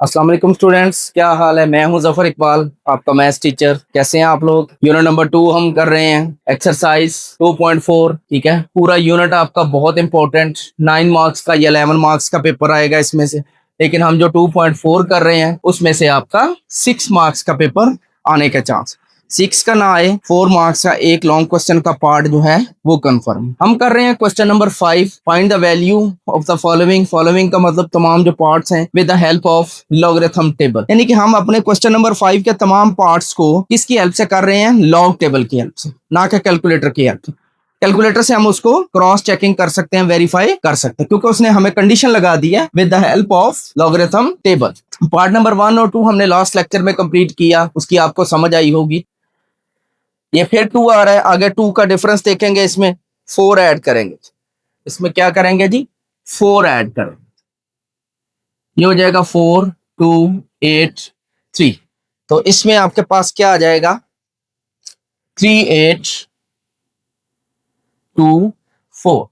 अस्सलाम वालेकुम स्टूडेंट्स, क्या हाल है। मैं हूं जफर इकबाल, आपका मैथ्स टीचर। कैसे हैं आप लोग। यूनिट नंबर 2 हम कर रहे हैं, एक्सरसाइज 2.4। ठीक है, पूरा यूनिट आपका बहुत इंपॉर्टेंट, 9 मार्क्स का या 11 मार्क्स का पेपर आएगा इसमें से। लेकिन हम जो 2.4 कर रहे हैं उसमें से आपका 6 मार्क्स का पेपर आने का चांस। 6 का ना आए, 4 मार्क्स का एक लॉन्ग क्वेश्चन का पार्ट जो है वो कंफर्म। हम कर रहे हैं question number 5, find the value of the following. Following का मतलब तमाम जो पार्ट्स हैं, with the help of logarithm table. यानी कि हम अपने क्वेश्चन नंबर 5 के तमाम पार्ट्स को किसकी हेल्प से कर रहे हैं, लॉग टेबल की हेल्प से, ना कि कैलकुलेटर की हेल्प से। कैलकुलेटर से हम उसको क्रॉस चेकिंग कर सकते हैं, वेरीफाई कर सकते हैं, क्योंकि उसने हमें कंडीशन लगा दी है with the help of logarithm table. Part number 1 और 2 हमने लास्ट लेक्चर में कंप्लीट किया, उसकी आपको समझ आई होगी। ये फिर 2 आ रहा है, आगे 2 का डिफरेंस देखेंगे, इसमें 4 ऐड करेंगे। इसमें क्या करेंगे जी, 4 ऐड करेंगे। ये हो जाएगा 4 2 8 3। तो इसमें आपके पास क्या आ जाएगा, 3 8 2 4।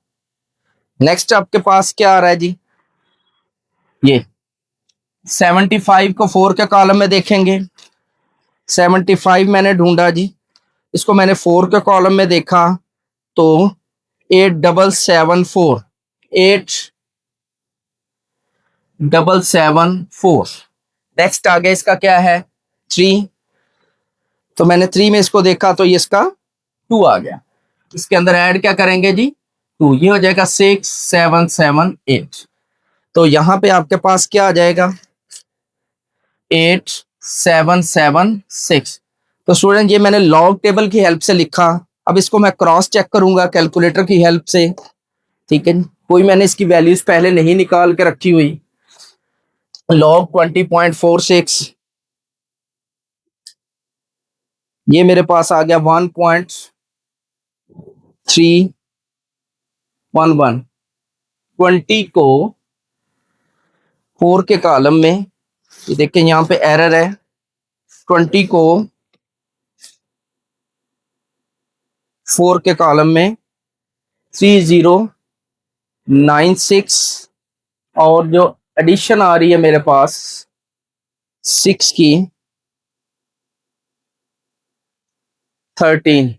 नेक्स्ट आपके पास क्या आ रहा है जी, ये 75 को 4 के कॉलम में देखेंगे। 75 मैंने ढूंढा जी, इसको मैंने 4 के कॉलम में देखा तो 8774 8774। नेक्स्ट आगे इसका क्या है, 3। तो मैंने 3 में इसको देखा तो ये इसका 2 आ गया। इसके अंदर ऐड क्या करेंगे जी, 2। ये हो जाएगा 6778। तो यहां पे आपके पास क्या आ जाएगा, 8776। तो स्टूडेंट ये मैंने लॉग टेबल की हेल्प से लिखा। अब इसको मैं क्रॉस चेक करूंगा कैलकुलेटर की हेल्प से। ठीक है, कोई मैंने इसकी वैल्यूज पहले नहीं निकाल के रखी हुई। लॉग 20.46, ये मेरे पास आ गया 1.311। 20 को 4 के कॉलम में, ये देखिए यहाँ पे एरर है, 20 को 4 के कॉलम में 3096, और जो एडिशन आ रही है मेरे पास 6 की 13।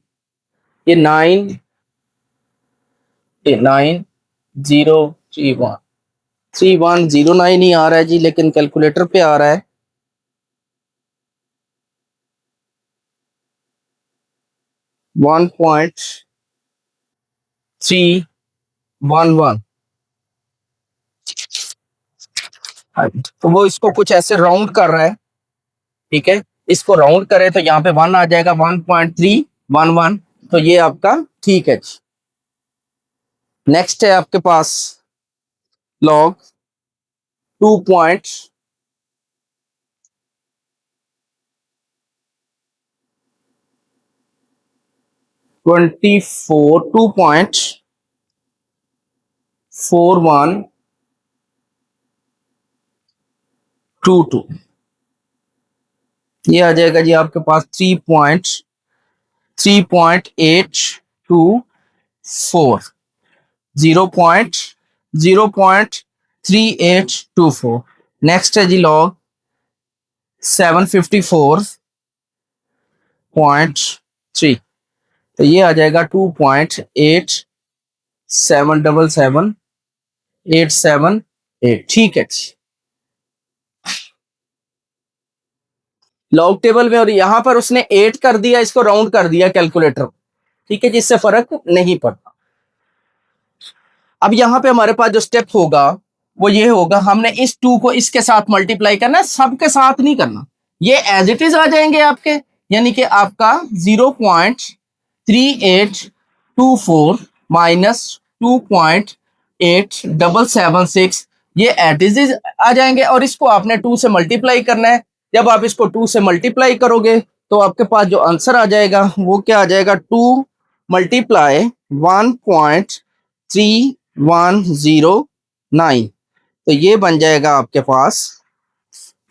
ये 9031 3109 ही आ रहा है जी, लेकिन कैलकुलेटर पे आ रहा है 1.311। तो वो इसको कुछ ऐसे राउंड कर रहा है। ठीक है, इसको राउंड करे तो यहाँ पे 1 आ जाएगा, 1.311। तो ये आपका ठीक है। नेक्स्ट है आपके पास लॉग 2.24 2.4122। ये आ जाएगा जी आपके पास 3.3824, 0.3824। नेक्स्ट है जी लॉग 754.3। तो ये आ जाएगा 2.8777,878। ठीक है, लॉग टेबल में, और यहां पर उसने 8 कर दिया, इसको राउंड कर दिया कैलकुलेटर। ठीक है, जिससे फर्क नहीं पड़ता। अब यहाँ पे हमारे पास जो स्टेप होगा वो ये होगा, हमने इस 2 को इसके साथ मल्टीप्लाई करना है, सबके साथ नहीं करना। ये एज इट इज आ जाएंगे आपके, यानी कि आपका 0.3824 माइनस 2.8776, ये एज इट इज आ जाएंगे। और इसको आपने 2 से मल्टीप्लाई करना है। जब आप इसको 2 से मल्टीप्लाई करोगे तो आपके पास जो आंसर आ जाएगा वो क्या आ जाएगा, 2 मल्टीप्लाई 1.3109। तो ये बन जाएगा आपके पास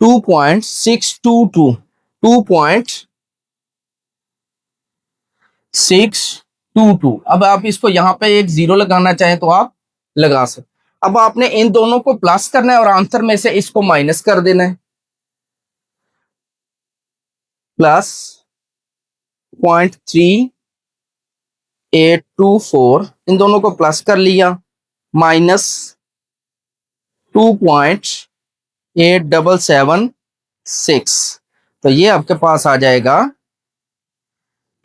2.622, 2.622। अब आप इसको यहाँ पे एक 0 लगाना चाहें तो आप लगा सकते। अब आपने इन दोनों को प्लस करना है और आंसर में से इसको माइनस कर देना है। प्लस 0.3824, इन दोनों को प्लस कर लिया, माइनस 2.8776, तो ये आपके पास आ जाएगा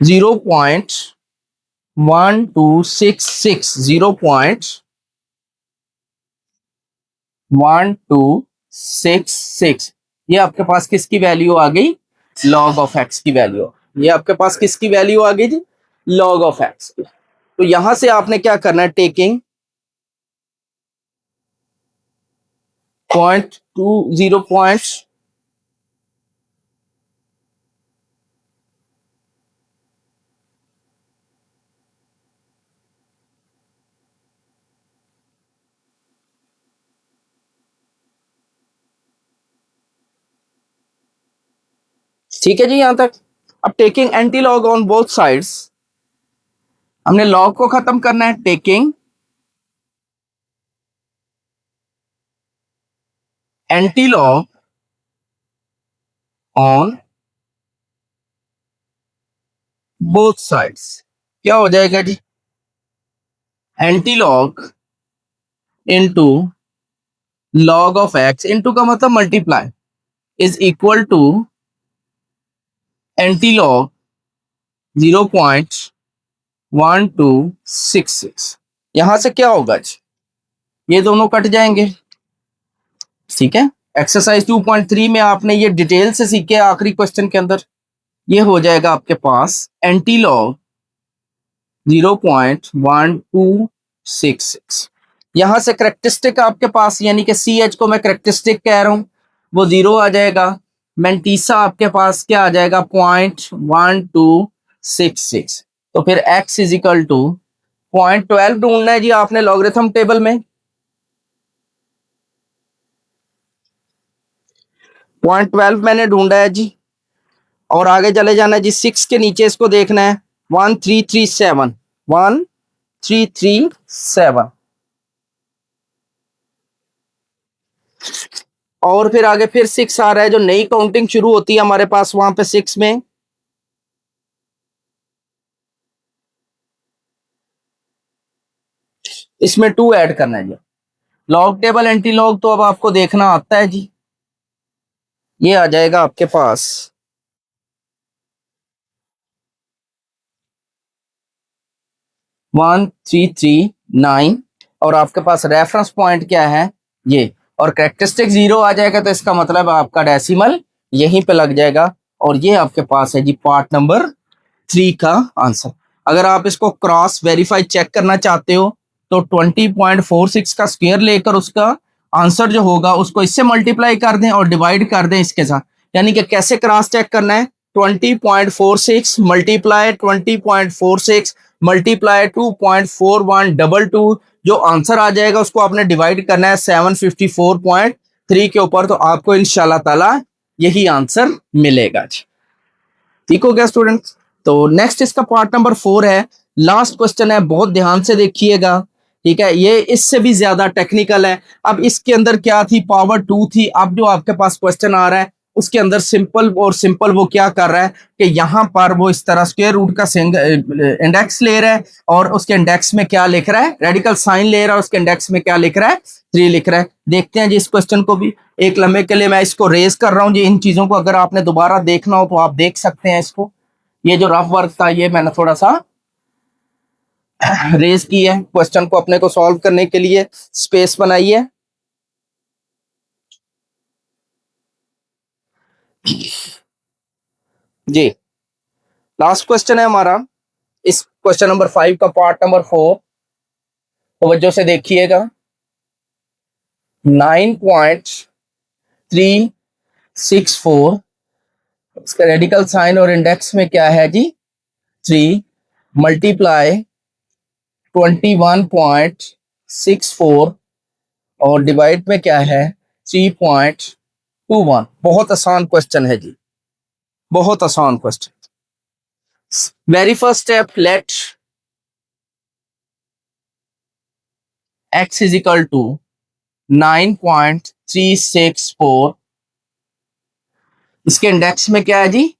0.1266, 0.1266। ये आपके पास किसकी वैल्यू आ गई? लॉग ऑफ एक्स की वैल्यू। ये आपके पास किसकी वैल्यू आ गई जी? लॉग ऑफ एक्स की। तो यहां से आपने क्या करना है, टेकिंग 0.20 पॉइंट ठीक है जी यहां तक। अब taking antilog on both sides, हमने लॉग को खत्म करना है, taking antilog on both sides, क्या हो जाएगा जी? Antilog into log of x, into का मतलब multiply, is equal to antilog 0.1266। यहां से क्या होगा जी? ये दोनों कट जाएंगे, ठीक है। एक्सरसाइज 2.3 में आपने ये डिटेल से सीखे आखिरी क्वेश्चन के अंदर। ये हो जाएगा आपके पास एंटी लॉग 0.1266। यहां से करेक्टरिस्टिक आपके पास, यानी कि सी एच को मैं करेक्टरिस्टिक कह रहा हूं, वो 0 आ जाएगा। मेंटीसा आपके पास क्या आ जाएगा? 0.1266। तो फिर x इज इक्वल टू 0.12 ढूंढना है जी आपने लॉगरिथम टेबल में। 0.12 मैंने ढूंढा है जी, और आगे चले जाना है जी, 6 के नीचे इसको देखना है, 1337, 1337। और फिर आगे फिर 6 आ रहा है, जो नई काउंटिंग शुरू होती है हमारे पास वहां पे 6 में। इसमें 2 ऐड करना है जी। लॉग टेबल एंटी लॉग तो अब आपको देखना आता है जी। ये आ जाएगा आपके पास 1339, और आपके पास रेफरेंस पॉइंट क्या है? ये। और कैरेक्टरिस्टिक 0 आ जाएगा, तो इसका मतलब आपका डेसिमल यहीं पे लग जाएगा। और ये आपके पास है जी पार्ट नंबर 3 का आंसर। अगर आप इसको क्रॉस वेरीफाई चेक करना चाहते हो, तो 20.46 का स्क्वायर लेकर उसका आंसर जो होगा उसको इससे मल्टीप्लाई कर दें और डिवाइड कर दें इसके साथ। यानी कि कैसे क्रॉस चेक करना है? 20.46 मल्टीप्लाई 20.46 मल्टीप्लाई 2.4122, जो आंसर आ जाएगा उसको आपने डिवाइड करना है 754.3 के ऊपर, तो आपको इंशाल्लाह ताला यही आंसर मिलेगा। ठीक हो गया स्टूडेंट्स? तो नेक्स्ट इसका पार्ट नंबर 4 है, लास्ट क्वेश्चन है, बहुत ध्यान से देखिएगा। ठीक है, ये इससे भी ज्यादा टेक्निकल है। अब इसके अंदर क्या थी? पावर 2 थी। अब जो आपके पास क्वेश्चन आ रहा है उसके अंदर सिंपल और सिंपल वो क्या कर रहा है कि यहाँ पर वो इस तरह स्क्वायर रूट का इंडेक्स ले रहा है, और उसके इंडेक्स में क्या लिख रहा है? रेडिकल साइन ले रहा है, उसके इंडेक्स में क्या लिख रहा है? 3 लिख रहा है। देखते हैं जी इस क्वेश्चन को भी। एक लम्हे के लिए मैं इसको रेज कर रहा हूँ जी। इन चीजों को अगर आपने दोबारा देखना हो तो आप देख सकते हैं इसको। ये जो रफ वर्क था ये मैंने थोड़ा सा रेज किया है, क्वेश्चन को अपने को सॉल्व करने के लिए स्पेस बनाई है। जी, लास्ट क्वेश्चन है हमारा इस क्वेश्चन नंबर 5 का पार्ट नंबर 4। तवज्जो से देखिएगा। 9.364, इसका रेडिकल साइन और इंडेक्स में क्या है जी? 3 मल्टीप्लाई 21.64, और डिवाइड में क्या है? 3.21। बहुत आसान क्वेश्चन है जी, बहुत आसान question. Very first step, let x is equal to 9.364, इसके इंडेक्स में क्या है जी?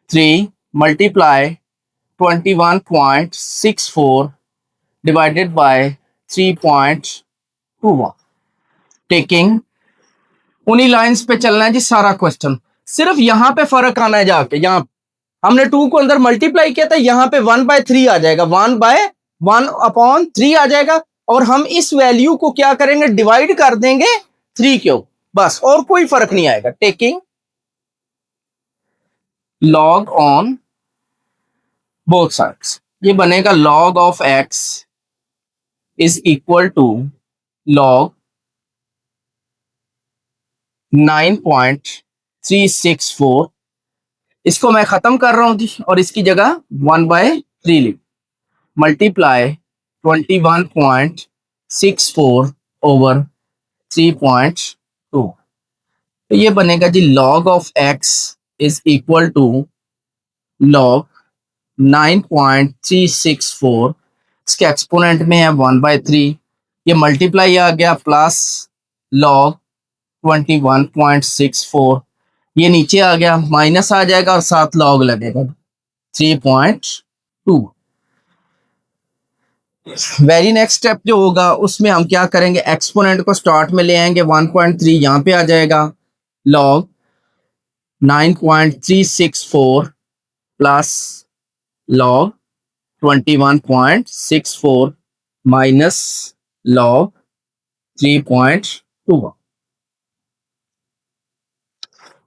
3 मल्टीप्लाई 21.64 डिवाइडेड बाय 3.21। टेकिंग उन्हीं लाइंस पे चलना है जी सारा क्वेश्चन। सिर्फ यहां पे फर्क आना है, जाके यहां हमने 2 को अंदर मल्टीप्लाई किया था, यहां पे 1/3 आ जाएगा, 1/1/3 आ जाएगा, और हम इस वैल्यू को क्या करेंगे, डिवाइड कर देंगे 3 क्यों, बस, और कोई फर्क नहीं आएगा। Taking log on both sides, ये बनेगा log of x is equal to log 9.364। इसको मैं खत्म कर रहा हूं जी, और इसकी जगह 1/3 लिख, मल्टीप्लाई 21.64 ओवर 3.2। तो ये बनेगा जी log of x is equal to log 9.364, इसके एक्सपोनेंट में है 1/3, ये मल्टीप्लाई आ गया प्लस लॉग 21.64, ये नीचे आ गया माइनस आ जाएगा और साथ लॉग लगेगा 3.2। वेरी नेक्स्ट स्टेप जो होगा उसमें हम क्या करेंगे, एक्सपोनेंट को स्टार्ट में ले आएंगे, 1.3 यहां पे आ जाएगा, log 9.364 plus log 21.64 minus log 3.2।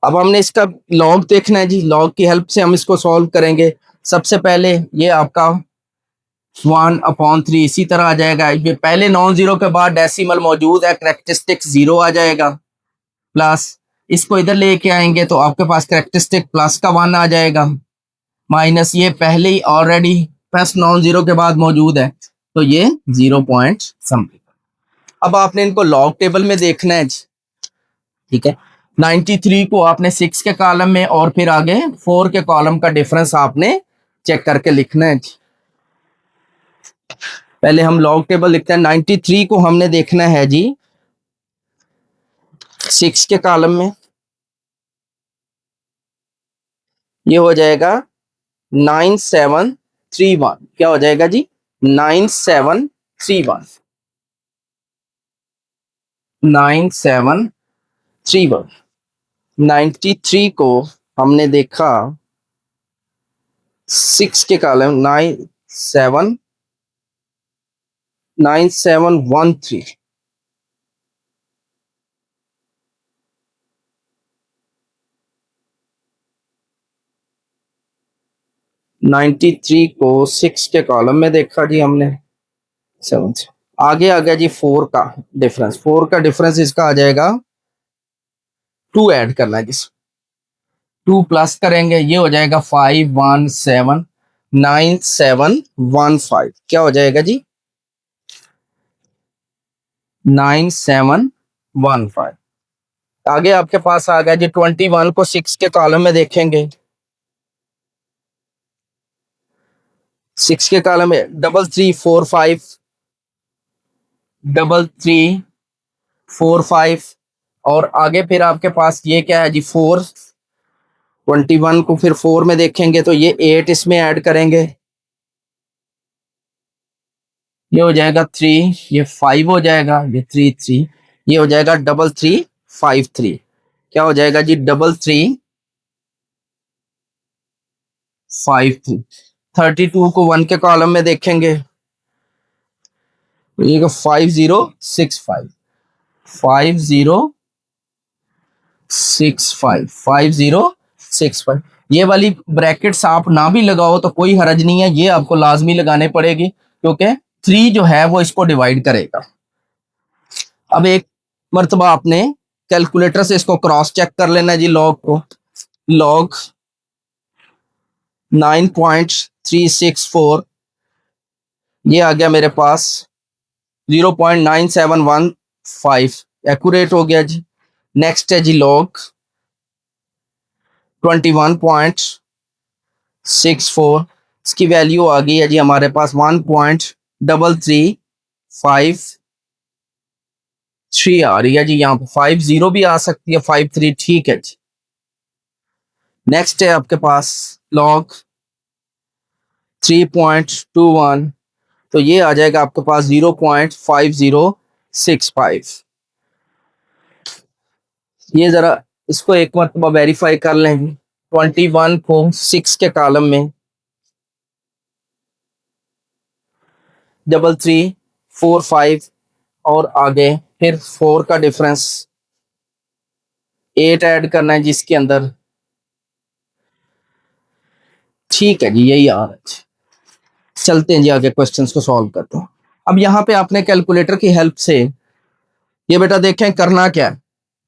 अब हमने इसका लॉग देखना है जी, लॉग की हेल्प से हम इसको सॉल्व करेंगे। सबसे पहले ये आपका 1/3 इसी तरह आ जाएगा, ये पहले नॉन जीरो के बाद डेसिमल मौजूद है, करेक्टरिस्टिक 0 आ जाएगा, प्लस इसको इधर लेके आएंगे तो आपके पास करेक्टरिस्टिक प्लस का 1 आ जाएगा, माइनस ये पहले ही ऑलरेडी प्लस नॉन जीरो के बाद मौजूद है, तो ये 0 पॉइंट समथिंग। अब आपने इनको लॉग टेबल में देखना है, ठीक है। 93 को आपने 6 के कॉलम में और फिर आगे 4 के कॉलम का डिफरेंस आपने चेक करके लिखना है। पहले हम लॉग टेबल लिखते हैं। 93 को हमने देखना है जी 6 के कॉलम में, ये हो जाएगा 9731। क्या हो जाएगा जी, 9731, 9731। 93 को हमने देखा 6 के कॉलम, 9713। 93 को 6 के कॉलम में देखा जी हमने 7 से। आगे आ गया जी 4 का डिफरेंस। 4 का डिफरेंस इसका आ जाएगा 2 ऐड करना है जिस 2 प्लस करेंगे, ये हो जाएगा 5179715। क्या हो जाएगा जी, 9715। आगे आपके पास आ गया जी 21 को 6 के कॉलम में देखेंगे, 6 के कॉलम में 3345, 3345, और आगे फिर आपके पास ये क्या है जी 4। 21 को फिर 4 में देखेंगे तो ये 8 इसमें ऐड करेंगे, ये हो जाएगा 3, ये 5 हो जाएगा, ये 3, ये हो जाएगा 3353। क्या हो जाएगा जी, 3353। 32 को 1 के कॉलम में देखेंगे तो ये 5065, 5065। ये वाली ब्रैकेट्स आप ना भी लगाओ तो कोई हरज नहीं है, ये आपको लाजमी लगाने पड़ेगी क्योंकि 3 जो है वो इसको डिवाइड करेगा। अब एक मर्तबा आपने कैलकुलेटर से इसको क्रॉस चेक कर लेना जी, लॉग को। लॉग 9.364 ये आ गया मेरे पास 0.9715, एक्यूरेट हो गया जी। नेक्स्ट है जी लॉग 21.64, इसकी वैल्यू आ गई है जी हमारे पास 1.3353 आ रही है जी, यहाँ पे 50 भी आ सकती है, 53, ठीक है जी। नेक्स्ट है आपके पास log 3.21, तो ये आ जाएगा आपके पास 0.5065। ये जरा इसको एक मरतबा वेरीफाई कर लें। 21 को 6 के कॉलम में 3345 और आगे फिर 4 का डिफरेंस 8 ऐड करना है जिसके अंदर। ठीक है जी, यही आ रहा है। चलते हैं जी आगे, क्वेश्चंस को सॉल्व करते हैं। अब यहाँ पे आपने कैलकुलेटर की हेल्प से ये बेटा देखें करना क्या है।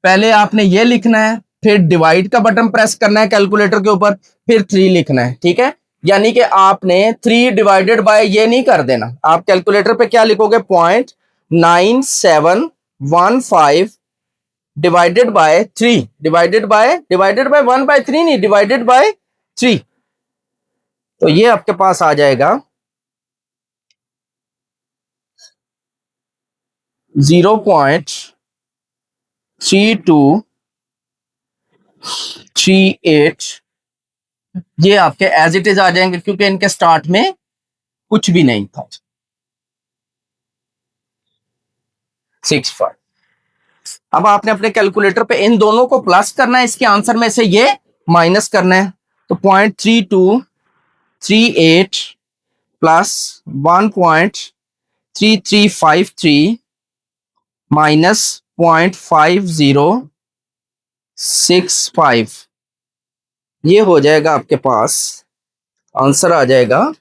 पहले आपने ये लिखना है, फिर डिवाइड का बटन प्रेस करना है कैलकुलेटर के ऊपर, फिर 3 लिखना है। ठीक है, यानी कि आपने 3 डिवाइडेड बाय ये नहीं कर देना। आप कैलकुलेटर पे क्या लिखोगे, 0.9715 डिवाइडेड बाय 3, डिवाइडेड बाय 1/3 नहीं, डिवाइडेड बाय 3। तो ये आपके पास आ जाएगा 0.3238। ये आपके एज इट इज आ जाएंगे क्योंकि इनके स्टार्ट में कुछ भी नहीं था। 65। अब आपने अपने कैलकुलेटर पे इन दोनों को प्लस करना है, इसके आंसर में से ये माइनस करना है। तो 0.3238 प्लस 1.3353 माइनस 0.5065, ये हो जाएगा आपके पास आंसर आ जाएगा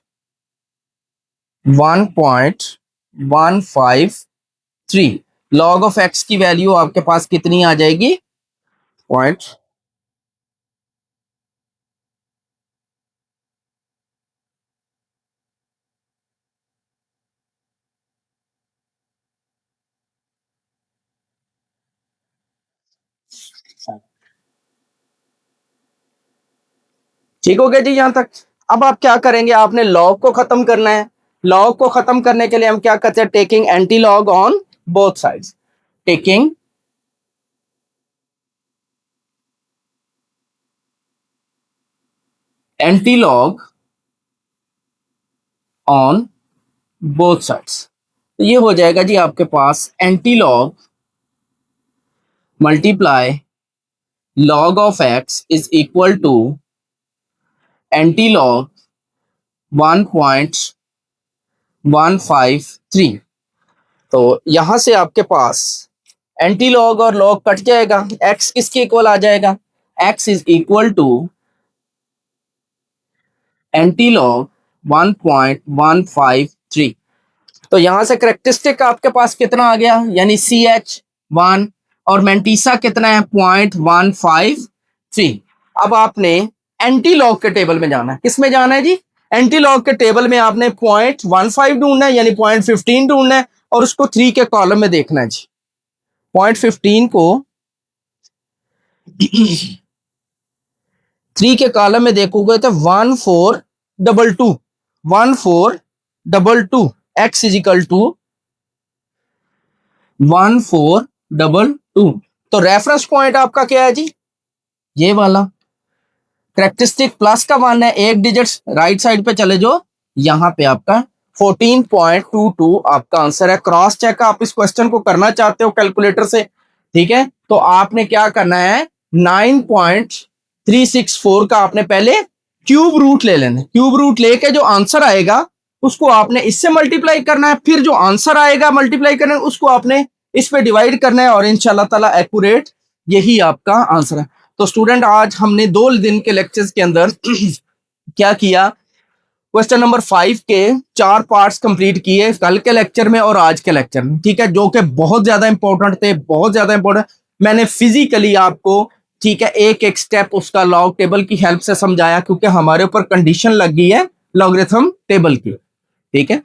1.153। लॉग ऑफ एक्स की वैल्यू आपके पास कितनी आ जाएगी, पॉइंट। ठीक हो गया जी यहां तक। अब आप क्या करेंगे, आपने लॉग को खत्म करना है। लॉग को खत्म करने के लिए हम क्या करते हैं, taking antilog on both sides, taking antilog on both sides. तो ये हो जाएगा जी आपके पास antilog multiply log of x is equal to antilog 1.153। तो यहां से आपके पास एंटी लॉग और लॉग कट जाएगा, x किसके इक्वल आ जाएगा, x is equal to antilog 1.153। तो यहां से करेक्टरिस्टिक आपके पास कितना आ गया, यानी CH1, और मेंटीसा कितना है, 0.153। अब आपने एंटी लॉग के टेबल में जाना है। किस में जाना है जी, एंटी लॉग के टेबल में आपने 0.15 ढूंढना है, यानी 0.15 ढूंढना है और उसको 3 के कॉलम में देखना है जी। 0.15 को 3 के कॉलम में देखोगे तो 1422, 1422 x इज इक्वल टू 1422। तो रेफरेंस पॉइंट आपका क्या है जी, ये वाला। करेक्टरिस्टिक प्लस का मान है, एक डिजिट राइट साइड पे चले जो, यहां पे आपका 14.22 आपका आंसर है। क्रॉस चेक आप इस क्वेश्चन को करना चाहते हो कैलकुलेटर से, ठीक है, तो आपने क्या करना है, 9.364 का आपने पहले क्यूब रूट ले लेना। क्यूब रूट लेके जो आंसर आएगा उसको आपने इससे मल्टीप्लाई करना है, फिर जो आंसर आएगा मल्टीप्लाई करना है उसको आपने इस पे डिवाइड करना है, और इंशाल्लाह ताला एक्यूरेट यही आपका आंसर है। तो स्टूडेंट आज हमने 2 दिन के लेक्चर्स के अंदर क्या किया, क्वेश्चन नंबर 5 के 4 पार्ट्स कंप्लीट किए, कल के लेक्चर में और आज के लेक्चर में, ठीक है, जो कि बहुत ज्यादा इंपॉर्टेंट थे, बहुत ज्यादा इंपॉर्टेंट। मैंने फिजिकली आपको, ठीक है, एक एक स्टेप उसका लॉग टेबल की हेल्प से समझाया, क्योंकि हमारे ऊपर कंडीशन लग गई है लॉगरिथम टेबल की, ठीक है।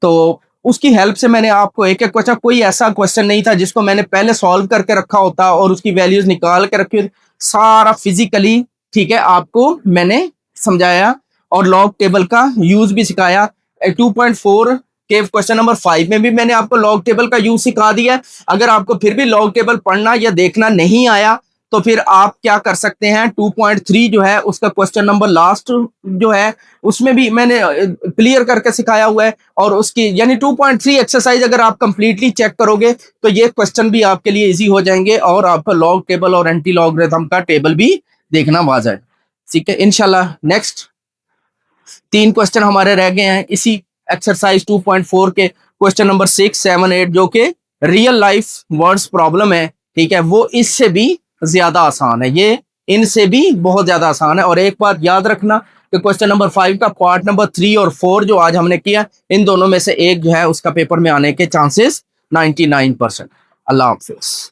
तो उसकी हेल्प से मैंने आपको एक एक क्वेश्चन, कोई ऐसा क्वेश्चन नहीं था जिसको मैंने पहले सॉल्व करके रखा होता और उसकी वैल्यूज निकाल के रखी, सारा फिजिकली, ठीक है, आपको मैंने समझाया और लॉग टेबल का यूज भी सिखाया। 2.4 के क्वेश्चन नंबर 5 में भी मैंने आपको लॉग टेबल का यूज सिखा दिया। अगर आपको फिर भी लॉग टेबल पढ़ना या देखना नहीं आया तो फिर आप क्या कर सकते हैं, 2.3 जो है उसका क्वेश्चन नंबर लास्ट जो है उसमें भी मैंने क्लियर करके सिखाया हुआ है, और उसकी यानी 2.3 एक्सरसाइज अगर आप कंप्लीटली चेक करोगे तो ये क्वेश्चन भी आपके लिए इजी हो जाएंगे, और आपका लॉग टेबल और एंटी लॉगरिथम का टेबल भी देखना आ जाए। ठीक है, इंशाल्लाह। नेक्स्ट 3 क्वेश्चन हमारे रह गए हैं इसी एक्सरसाइज 2.4 के, क्वेश्चन नंबर 6, 7, 8 जो कि रियल लाइफ वर्ड्स प्रॉब्लम है। ठीक है, वो इससे भी ज्यादा आसान है, ये इनसे भी बहुत ज्यादा आसान है। और एक बात याद रखना कि क्वेश्चन नंबर 5 का पार्ट नंबर 3 और 4 जो आज हमने किया, इन दोनों में से एक जो है उसका पेपर में आने के चांसेस 99%। अल्लाह हाफिज।